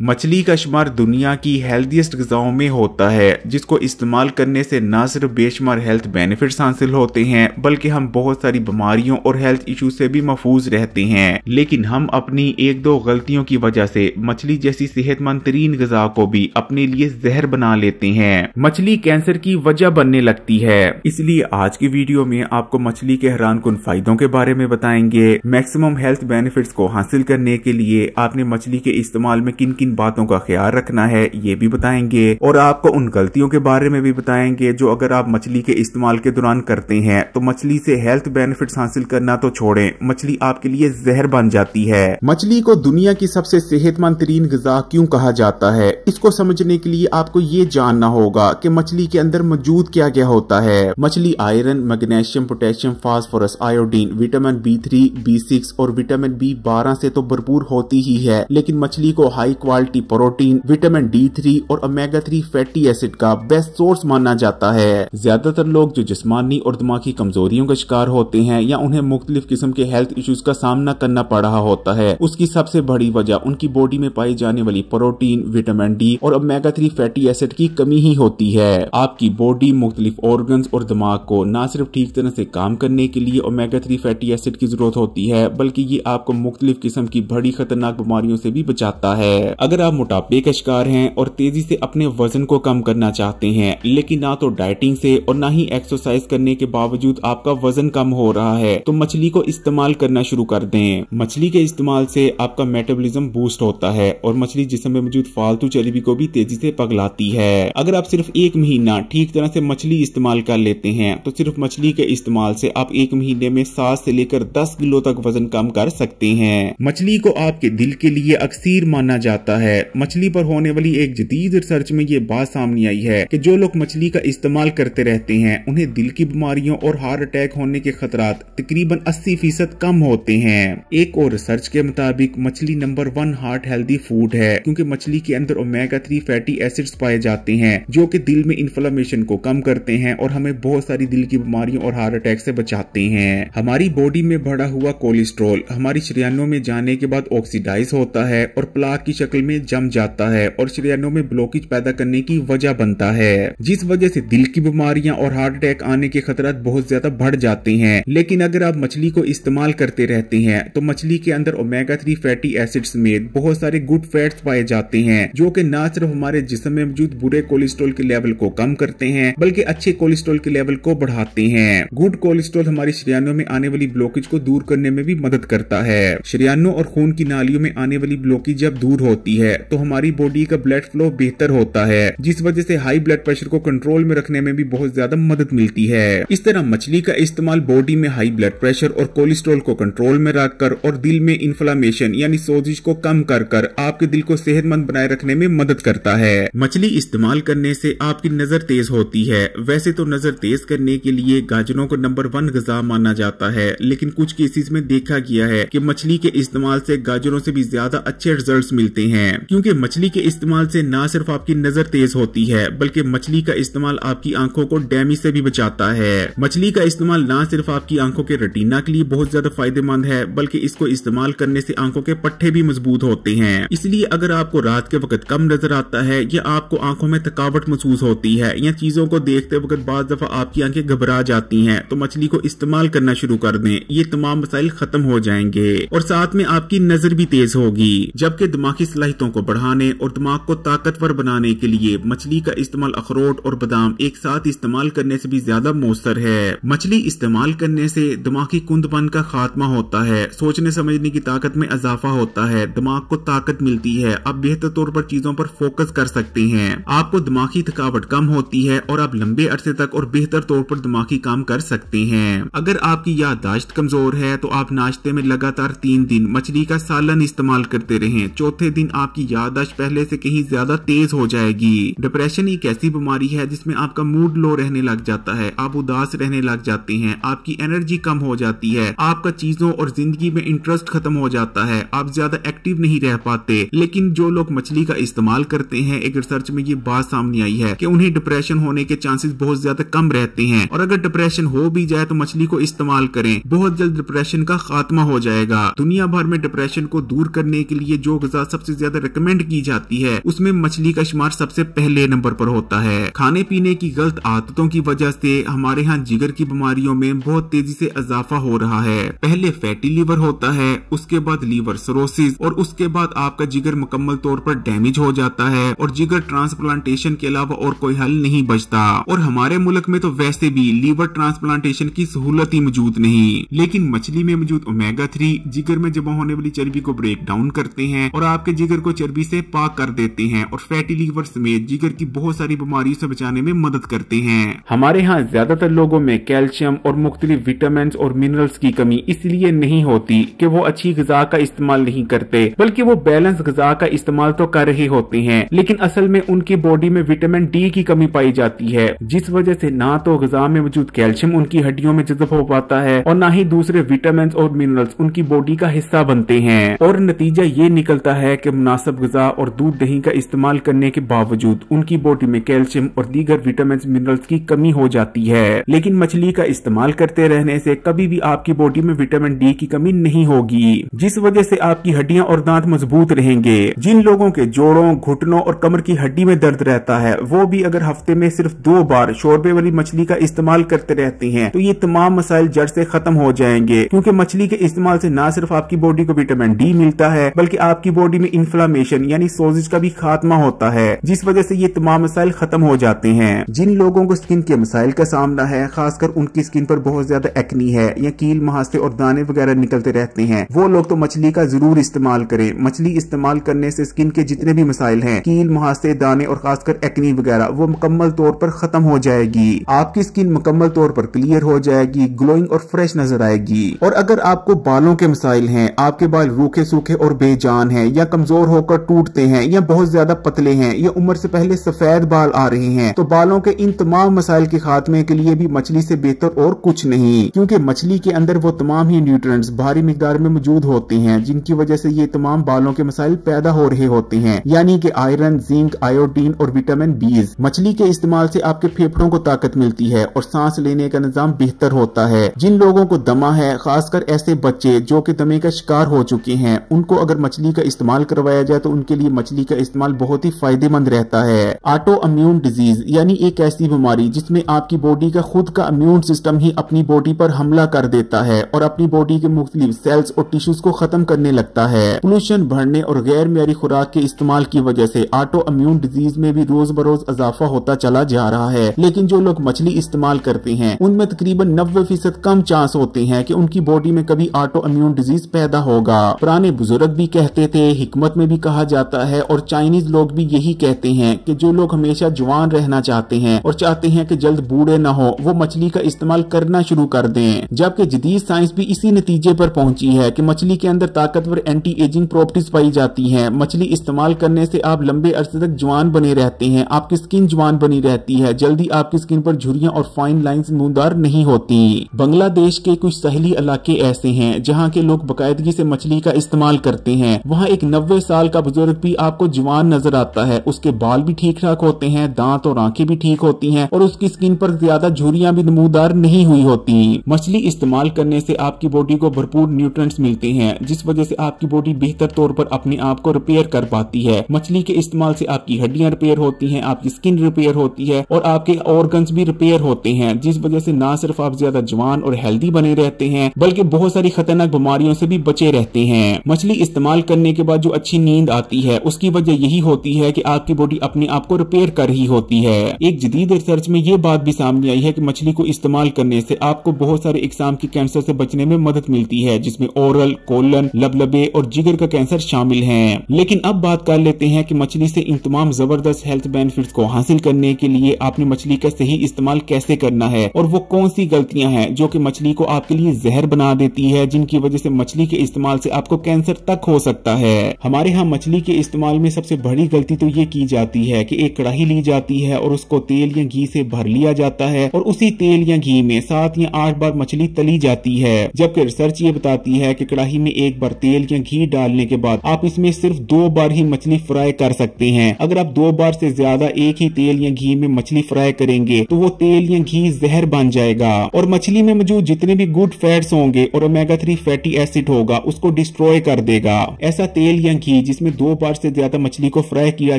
मछली का शुमार दुनिया की हेल्थीएस्ट ग़िज़ाओं में होता है, जिसको इस्तेमाल करने से न सिर्फ बेशुमार हेल्थ बेनिफिट्स हासिल होते हैं बल्कि हम बहुत सारी बीमारियों और हेल्थ इशू से भी महफूज रहते हैं। लेकिन हम अपनी एक दो गलतियों की वजह से मछली जैसी सेहतमंद तरीन ग़िज़ा को भी अपने लिए जहर बना लेते हैं। मछली कैंसर की वजह बनने लगती है। इसलिए आज की वीडियो में आपको मछली के हैरानकुन फायदों के बारे में बताएंगे। मैक्सिमम हेल्थ बेनिफिट्स को हासिल करने के लिए आपने मछली के इस्तेमाल में किन किन बातों का ख्याल रखना है ये भी बताएंगे, और आपको उन गलतियों के बारे में भी बताएंगे जो अगर आप मछली के इस्तेमाल के दौरान करते हैं तो मछली से हेल्थ बेनिफिट्स हासिल करना तो छोड़ें, मछली आपके लिए जहर बन जाती है। मछली को दुनिया की सबसे सेहतमंद तरीन ग़िज़ा क्यों कहा जाता है, इसको समझने के लिए आपको ये जानना होगा कि मछली के अंदर मौजूद क्या क्या होता है। मछली iron, magnesium, potassium, phosphorus, iodine, vitamin B3, B6 और विटामिन B12 से तो भरपूर होती ही है, लेकिन मछली को high quality protein, vitamin D3 और ओमेगा 3 फैटी एसिड का बेस्ट सोर्स माना जाता है। ज्यादातर लोग जो जिस्मानी और दिमागी कमजोरियों का शिकार होते हैं या उन्हें मुख्तलिफ किस्म के हेल्थ इश्यूज का सामना करना पड़ रहा होता है, उसकी सबसे बड़ी वजह उनकी बॉडी में पाई जाने वाली प्रोटीन, विटामिन D और ओमेगा 3 फैटी एसिड की कमी ही होती है। आपकी बॉडी मुख्तलिफ ऑर्गन्स और दिमाग को न सिर्फ ठीक तरह से काम करने के लिए ओमेगा 3 फैटी एसिड की जरूरत होती है, बल्कि ये आपको मुख्तलिफ किस्म की बड़ी खतरनाक बीमारियों से भी बचाता है। अगर आप मोटापे का शिकार हैं और तेजी से अपने वजन को कम करना चाहते हैं, लेकिन ना तो डाइटिंग से और ना ही एक्सरसाइज करने के बावजूद आपका वजन कम हो रहा है, तो मछली को इस्तेमाल करना शुरू कर दें। मछली के इस्तेमाल से आपका मेटाबॉलिज्म बूस्ट होता है और मछली जिस्म में मौजूद फालतू चर्बी को भी तेजी से पिघलाती है। अगर आप सिर्फ एक महीना ठीक तरह से मछली इस्तेमाल कर लेते हैं तो सिर्फ मछली के इस्तेमाल से आप एक महीने में 7 से लेकर 10 किलो तक वजन कम कर सकते हैं। मछली को आपके दिल के लिए अक्सीर माना जाता है। मछली पर होने वाली एक जदीद रिसर्च में ये बात सामने आई है कि जो लोग मछली का इस्तेमाल करते रहते हैं उन्हें दिल की बीमारियों और हार्ट अटैक होने के खतरात तकरीबन 80% कम होते हैं। एक और रिसर्च के मुताबिक मछली नंबर 1 हार्ट हेल्दी फूड है, क्योंकि मछली के अंदर ओमेगा 3 फैटी एसिड्स पाए जाते हैं जो कि दिल में इन्फ्लेमेशन को कम करते हैं और हमें बहुत सारी दिल की बीमारियों और हार्ट अटैक से बचाते हैं। हमारी बॉडी में बढ़ा हुआ कोलेस्ट्रॉल हमारी शरीयानों में जाने के बाद ऑक्सीडाइज होता है और प्लाक की शक्ल में जम जाता है और शरीयानों में ब्लॉकेज पैदा करने की वजह बनता है, जिस वजह से दिल की बीमारियां और हार्ट अटैक आने के खतरात बहुत ज्यादा बढ़ जाते हैं। लेकिन अगर आप मछली को इस्तेमाल करते रहते हैं तो मछली के अंदर ओमेगा 3 फैटी एसिड समेत बहुत सारे गुड फैट्स पाए जाते हैं जो कि न सिर्फ हमारे जिस्म में मौजूद बुरे कोलेस्ट्रॉल के लेवल को कम करते हैं बल्कि अच्छे कोलेस्ट्रॉल के लेवल को बढ़ाते हैं। गुड कोलेस्ट्रॉल हमारी शरीयानों में आने वाली ब्लॉकेज को दूर करने में भी मदद करता है। शरीयानों और खून की नालियों में आने वाली ब्लॉकेज जब दूर होती है तो हमारी बॉडी का ब्लड फ्लो बेहतर होता है, जिस वजह से हाई ब्लड प्रेशर को कंट्रोल में रखने में भी बहुत ज्यादा मदद मिलती है। इस तरह मछली का इस्तेमाल बॉडी में हाई ब्लड प्रेशर और कोलेस्ट्रॉल को कंट्रोल में रखकर और दिल में इन्फ्लेमेशन यानी सोजिश को कम कर आपके दिल को सेहतमंद बनाए रखने में मदद करता है। मछली इस्तेमाल करने से आपकी नजर तेज होती है। वैसे तो नजर तेज करने के लिए गाजरों को नंबर 1 ग़िज़ा माना जाता है, लेकिन कुछ केसेस में देखा गया है कि मछली के इस्तेमाल से गाजरों से भी ज्यादा अच्छे रिजल्ट्स मिलते हैं, क्योंकि मछली के इस्तेमाल से न सिर्फ आपकी नजर तेज होती है बल्कि मछली का इस्तेमाल आपकी आंखों को डैमेज से भी बचाता है। मछली का इस्तेमाल न सिर्फ आपकी आंखों के रेटिना के लिए बहुत ज्यादा फायदेमंद है बल्कि इसको इस्तेमाल करने से आंखों के पट्टे भी मजबूत होते हैं। इसलिए अगर आपको रात के वक्त कम नजर आता है या आपको आंखों में थकावट महसूस होती है या चीजों को देखते वक्त बाज़ दफा आपकी आंखें घबरा जाती हैं, तो मछली को इस्तेमाल करना शुरू कर दें। ये तमाम मसाइल खत्म हो जाएंगे और साथ में आपकी नजर भी तेज होगी। जबकि दिमागी सलाहियतों को बढ़ाने और दिमाग को ताकतवर बनाने के लिए मछली का इस्तेमाल अखरोट और बादाम एक साथ इस्तेमाल करने से भी ज्यादा मौसर है। मछली इस्तेमाल करने से दिमागी कुंदपन का खात्मा होता है, सोचने समझने की ताकत में इजाफा होता है, दिमाग को ताकत मिलती है, आप बेहतर तौर पर चीजों पर फोकस कर सकते हैं, आपको दिमागी थकावट कम होती है और आप लंबे अरसे तक और बेहतर तौर पर दिमागी काम कर सकते हैं। अगर आपकी याददाश्त कमजोर है तो आप नाश्ते में लगातार 3 दिन मछली का सालन इस्तेमाल करते रहें। चौथे दिन आपकी याददाश्त पहले से कहीं ज्यादा तेज हो जाएगी। डिप्रेशन एक ऐसी बीमारी है जिसमें आपका मूड लो रहने लग जाता है, आप उदास रहने लग जाते हैं, आपकी एनर्जी कम हो जाती है, आपका चीजों और जिंदगी में इंटरेस्ट खत्म हो जाता है, आप ज्यादा एक्टिव नहीं रह पाते। लेकिन जो लोग मछली का इस्तेमाल करते हैं, एक रिसर्च में ये बात सामने आई है कि उन्हें डिप्रेशन होने के चांसेस बहुत ज्यादा कम रहते हैं और अगर डिप्रेशन हो भी जाए तो मछली को इस्तेमाल करें, बहुत जल्द डिप्रेशन का खात्मा हो जाएगा। दुनिया भर में डिप्रेशन को दूर करने के लिए जो ग़िज़ा सबसे ज्यादा ज्यादा रिकमेंड की जाती है उसमें मछली का शुमार सबसे पहले नंबर पर होता है। खाने पीने की गलत आदतों की वजह से हमारे यहाँ जिगर की बीमारियों में बहुत तेजी से इजाफा हो रहा है। पहले फैटी लीवर होता है, उसके बाद लीवर सिरोसिस और उसके बाद आपका जिगर मुकम्मल तौर पर डैमेज हो जाता है और जिगर ट्रांसप्लांटेशन के अलावा और कोई हल नहीं बचता। और हमारे मुल्क में तो वैसे भी लीवर ट्रांसप्लांटेशन की सहूलत ही मौजूद नहीं, लेकिन मछली में मौजूद ओमेगा 3 जिगर में जमा होने वाली चर्बी को ब्रेक डाउन करते हैं और आपके जिगर को चर्बी से पाक कर देते हैं और फैटी लीवर समेत जिगर की बहुत सारी बीमारियों से बचाने में मदद करते हैं। हमारे यहाँ ज्यादातर लोगों में कैल्शियम और मुख्तलिफ विटामिन और मिनरल्स की कमी इसलिए नहीं होती कि वो अच्छी ग़िज़ा का इस्तेमाल नहीं करते, बल्कि वो बैलेंस ग़िज़ा का इस्तेमाल तो कर रहे होते हैं, लेकिन असल में उनकी बॉडी में विटामिन डी की कमी पाई जाती है, जिस वजह से ना तो ग़िज़ा में मौजूद कैल्शियम उनकी हड्डियों में जज़ब हो पाता है और ना ही दूसरे विटामिन और मिनरल्स उनकी बॉडी का हिस्सा बनते हैं। और नतीजा ये निकलता है कि मुनासिब ग़िज़ा और दूध दही का इस्तेमाल करने के बावजूद उनकी बॉडी में कैल्शियम और दीगर विटामिन मिनरल्स की कमी हो जाती है। लेकिन मछली का इस्तेमाल करते रहने से कभी भी आपकी बॉडी में विटामिन डी की कमी नहीं होगी, जिस वजह से आपकी हड्डियां और दांत मजबूत रहेंगे। जिन लोगों के जोड़ों, घुटनों और कमर की हड्डी में दर्द रहता है वो भी अगर हफ्ते में सिर्फ 2 बार शोरबे वाली मछली का इस्तेमाल करते रहते हैं तो ये तमाम मसाइल जड़ से खत्म हो जाएंगे, क्योंकि मछली के इस्तेमाल से न सिर्फ आपकी बॉडी को विटामिन डी मिलता है बल्कि आपकी बॉडी में इन्फ्लामेशन यानी सोजिश का भी खात्मा होता है, जिस वजह से ये तमाम मसाइल खत्म हो जाते हैं। जिन लोगों को स्किन के मसाइल का सामना है, खासकर उनकी स्किन पर बहुत ज्यादा एक्नी है या कील महासे और दाने वगैरह निकलते रहते हैं, वो लोग तो मछली का जरूर इस्तेमाल करें। मछली इस्तेमाल करने से स्किन के जितने भी मसाइल हैं, कील महासे, दाने और खासकर एक्नी वगैरह, वो मुकम्मल तौर पर खत्म हो जाएगी। आपकी स्किन मुकम्मल तौर पर क्लियर हो जाएगी, ग्लोइंग और फ्रेश नजर आएगी। और अगर आपको बालों के मसाइल हैं, आपके बाल रूखे सूखे और बेजान हैं या कमजोर होकर टूटते हैं या बहुत ज्यादा पतले हैं या उम्र से पहले सफेद बाल आ रहे हैं, तो बालों के इन तमाम मसाइल के खात्मे के लिए भी मछली से बेहतर और कुछ नहीं, क्योंकि मछली के अंदर वो तमाम ही न्यूट्रिएंट्स भारी मिकदार में मौजूद होते हैं जिनकी वजह से ये तमाम बालों के मसाइल पैदा हो रहे होते हैं, यानी कि आयरन, जिंक, आयोडीन और विटामिन बी। मछली के इस्तेमाल से आपके फेफड़ों को ताकत मिलती है और सांस लेने का निजाम बेहतर होता है। जिन लोगों को दमा है, खासकर ऐसे बच्चे जो कि दमे का शिकार हो चुके हैं, उनको अगर मछली का इस्तेमाल करवाया जाए तो उनके लिए मछली का इस्तेमाल बहुत ही फायदेमंद रहता है। ऑटो इम्यून डिजीज यानी एक ऐसी बीमारी जिसमें आपकी बॉडी का खुद का इम्यून सिस्टम ही अपनी बॉडी पर हमला कर देता है और अपनी बॉडी के मुख्तलिफ सेल्स और टिश्यूज को खत्म करने लगता है। पोल्यूशन बढ़ने और गैर मेयारी खुराक के इस्तेमाल की वजह से ऑटो इम्यून डिजीज में भी रोज बरोज इजाफा होता चला जा रहा है। लेकिन जो लोग मछली इस्तेमाल करते हैं उनमें तकरीबन 90% कम चांस होते हैं कि उनकी बॉडी में कभी ऑटो इम्यून डिजीज पैदा होगा। पुराने बुजुर्ग भी कहते थे, हिकमत में भी कहा जाता है और चाइनीज लोग भी यही कहते हैं कि जो लोग हमेशा जवान रहना चाहते हैं और चाहते हैं कि जल्द बूढ़े न हो, वो मछली का इस्तेमाल करना शुरू कर दें। जबकि जदीद साइंस भी इसी नतीजे पर पहुंची है कि मछली के अंदर ताकतवर एंटी एजिंग प्रॉपर्टीज पाई जाती हैं। मछली इस्तेमाल करने से आप लंबे अरसे तक जवान बने रहते हैं, आपकी स्किन जवान बनी रहती है, जल्दी आपकी स्किन पर झुर्रियां और फाइन लाइंस नमूदार नहीं होती। बांग्लादेश के कुछ सहेली इलाके ऐसे हैं जहाँ के लोग बाकायदगी से मछली का इस्तेमाल करते हैं। वहाँ एक 90 साल का बुजुर्ग भी आपको जवान नजर आता है, उसके बाल भी ठीक ठाक होते हैं, दांत और आंखें भी ठीक होती हैं और उसकी स्किन पर ज्यादा झुर्रियां भी नमूदार नहीं हुई होती। मछली इस्तेमाल करने से आपकी बॉडी को भरपूर न्यूट्रिएंट्स मिलते हैं, जिस वजह से आपकी बॉडी बेहतर तौर पर अपने आप को रिपेयर कर पाती है। मछली के इस्तेमाल से आपकी हड्डियां रिपेयर होती हैं, आपकी स्किन रिपेयर होती है और आपके ऑर्गन्स भी रिपेयर होते हैं, जिस वजह से न सिर्फ आप ज्यादा जवान और हेल्दी बने रहते हैं बल्कि बहुत सारी खतरनाक बीमारियों से भी बचे रहते हैं। मछली इस्तेमाल करने के बाद जो अच्छी नींद आती है उसकी वजह यही होती है कि आपकी बॉडी अपने आप को रिपेयर कर रही होती है। एक जदीद रिसर्च में ये बात भी सामने आई है कि मछली को इस्तेमाल करने से आपको बहुत सारे इकसाम के कैंसर से बचने में मदद मिलती है, जिसमें ओरल, कोलन, लबलबे और जिगर का कैंसर शामिल है। लेकिन अब बात कर लेते हैं कि मछली से इन तमाम जबरदस्त हेल्थ बेनिफिट्स को हासिल करने के लिए आपने मछली का सही इस्तेमाल कैसे करना है और वो कौन सी गलतियां हैं जो कि मछली को आपके लिए जहर बना देती है, जिनकी वजह से मछली के इस्तेमाल से आपको कैंसर तक हो सकता है। हमारे यहाँ मछली के इस्तेमाल में सबसे बड़ी गलती तो ये की जाती है कि एक कढ़ाई ली जाती है और उसको तेल या घी से भर लिया जाता है और उसी तेल या घी में 7 या 8 बार मछली तली जाती है, जबकि रिसर्च ये बताती है कि कढ़ाई में एक बार तेल या घी डालने के बाद आप इसमें सिर्फ 2 बार ही मछली फ्राई कर सकते हैं। अगर आप 2 बार से ज्यादा एक ही तेल या घी में मछली फ्राई करेंगे तो वो तेल या घी जहर बन जाएगा और मछली में मौजूद जितने भी गुड फैट्स होंगे और ओमेगा 3 फैटी एसिड होगा उसको डिस्ट्रॉय कर देगा। ऐसा तेल या घी मछली जिसमें 2 बार से ज्यादा मछली को फ्राई किया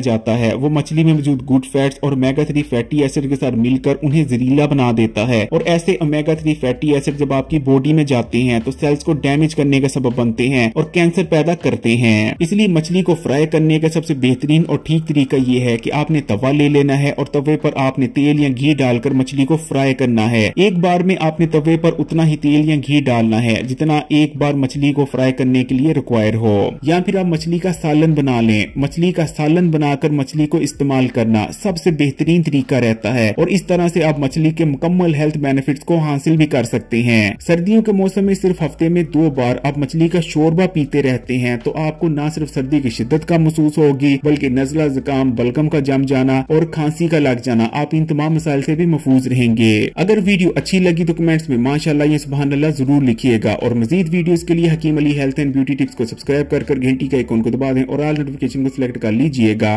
जाता है वो मछली में मौजूद गुड फैट्स और ओमेगा 3 फैटी एसिड के साथ मिलकर उन्हें जहरीला बना देता है। और ऐसे ओमेगा 3 फैटी एसिड जब आपकी बॉडी में जाते हैं तो सेल्स को डैमेज करने का सबब बनते हैं और कैंसर पैदा करते हैं। इसलिए मछली को फ्राई करने का सबसे बेहतरीन और ठीक तरीका ये है कि आपने तवा ले लेना है और तवे पर आपने तेल या घी डालकर मछली को फ्राई करना है। एक बार में आपने तवे पर उतना ही तेल या घी डालना है जितना एक बार मछली को फ्राई करने के लिए रिक्वायर हो। या फिर आप मछली का सालन बना लें। मछली का सालन बनाकर मछली को इस्तेमाल करना सबसे बेहतरीन तरीका रहता है और इस तरह से आप मछली के मुकम्मल हेल्थ बेनिफिट्स को हासिल भी कर सकते हैं। सर्दियों के मौसम में सिर्फ हफ्ते में 2 बार आप मछली का शोरबा पीते रहते हैं तो आपको न सिर्फ सर्दी की शिद्दत का महसूस होगी बल्कि नज़ला, जुकाम, बलगम का जम जाना और खांसी का लग जाना, आप इन तमाम मसाइल से भी महफूज रहेंगे। अगर वीडियो अच्छी लगी तो कमेंट्स में माशाअल्लाह या सुभान अल्लाह जरूर लिखिएगा और मजीद वीडियोस के लिए Hakeem Ali health and beauty tips को सब्सक्राइब कर घंटी का आइकॉन को दबा दें और ऑल नोटिफिकेशन को सिलेक्ट कर लीजिएगा।